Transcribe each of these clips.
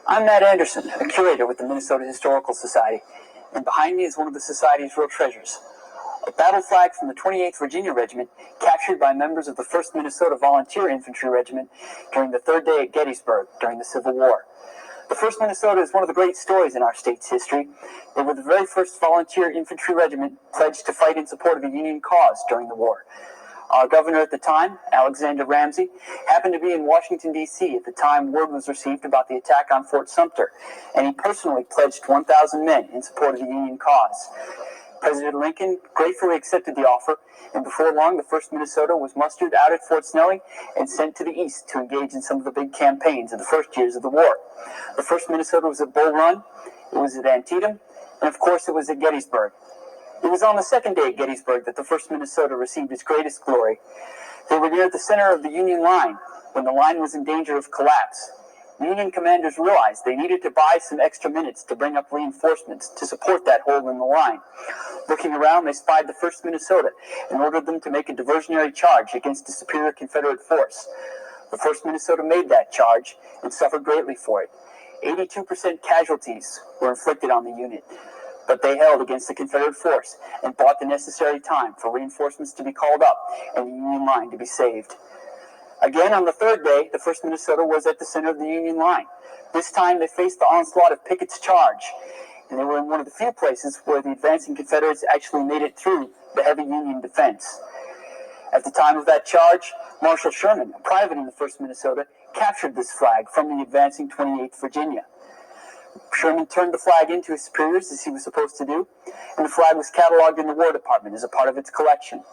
I'm Matt Anderson, a curator with the Minnesota Historical Society, and behind me is one of the Society's real treasures, a battle flag from the 28th Virginia Regiment captured by members of the 1st Minnesota Volunteer Infantry Regiment during the third day at Gettysburg during the Civil War. The 1st Minnesota is one of the great stories in our state's history. They were the very first volunteer infantry regiment pledged to fight in support of the Union cause during the war. Our governor at the time, Alexander Ramsey, happened to be in Washington, D.C. at the time word was received about the attack on Fort Sumter, and he personally pledged 1,000 men in support of the Union cause. President Lincoln gratefully accepted the offer, and before long, the 1st Minnesota was mustered out at Fort Snelling and sent to the east to engage in some of the big campaigns of the first years of the war. The 1st Minnesota was at Bull Run, it was at Antietam, and of course it was at Gettysburg. It was on the second day at Gettysburg that the 1st Minnesota received its greatest glory. They were near the center of the Union line when the line was in danger of collapse. Union commanders realized they needed to buy some extra minutes to bring up reinforcements to support that hole in the line. Looking around, they spied the 1st Minnesota and ordered them to make a diversionary charge against a superior Confederate force. The 1st Minnesota made that charge and suffered greatly for it. 82% casualties were inflicted on the unit, but they held against the Confederate force and bought the necessary time for reinforcements to be called up and the Union line to be saved. Again, on the third day, the 1st Minnesota was at the center of the Union line. This time, they faced the onslaught of Pickett's charge, and they were in one of the few places where the advancing Confederates actually made it through the heavy Union defense. At the time of that charge, Marshal Sherman, a private in the 1st Minnesota, captured this flag from the advancing 28th Virginia. Sherman turned the flag in to his superiors, as he was supposed to do, and the flag was cataloged in the War Department as a part of its collection.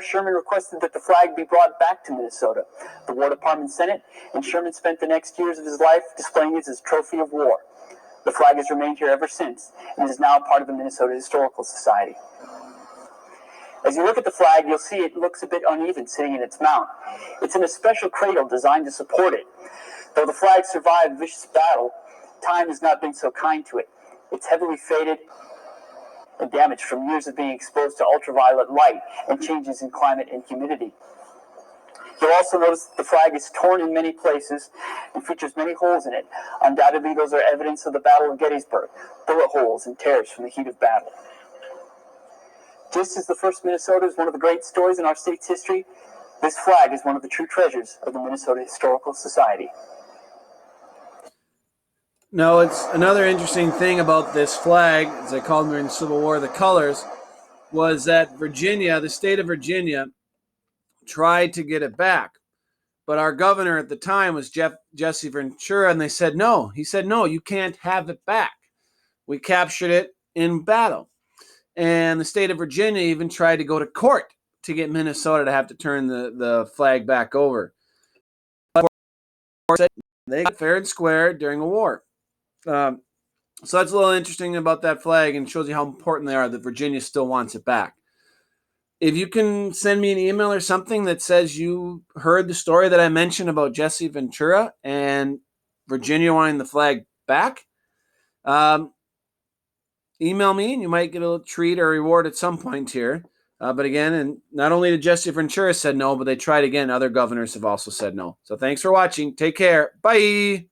Sherman requested that the flag be brought back to Minnesota. The War Department sent it, and Sherman spent the next years of his life displaying it as a trophy of war. The flag has remained here ever since, and is now part of the Minnesota Historical Society. As you look at the flag, you'll see it looks a bit uneven sitting in its mount. It's in a special cradle designed to support it. Though the flag survived a vicious battle, time has not been so kind to it. It's heavily faded and damaged from years of being exposed to ultraviolet light and changes in climate and humidity. You'll also notice that the flag is torn in many places and features many holes in it. Undoubtedly, those are evidence of the Battle of Gettysburg, bullet holes and tears from the heat of battle. Just as the 1st Minnesota is one of the great stories in our state's history, this flag is one of the true treasures of the Minnesota Historical Society. No, it's another interesting thing about this flag, as I called them during the Civil War, the colors, was that Virginia, the state of Virginia, tried to get it back. But our governor at the time was Jesse Ventura, and they said no. He said, no, you can't have it back. We captured it in battle. And the state of Virginia even tried to go to court to get Minnesota to have to turn the flag back over. But they got fair and square during a war. So that's a little interesting about that flag and shows you how important they are that Virginia still wants it back. If you can send me an email or something that says you heard the story that I mentioned about Jesse Ventura and Virginia wanting the flag back, email me and you might get a treat or reward at some point here. But again, and not only did Jesse Ventura said no, but they tried again. Other governors have also said no. So thanks for watching. Take care. Bye.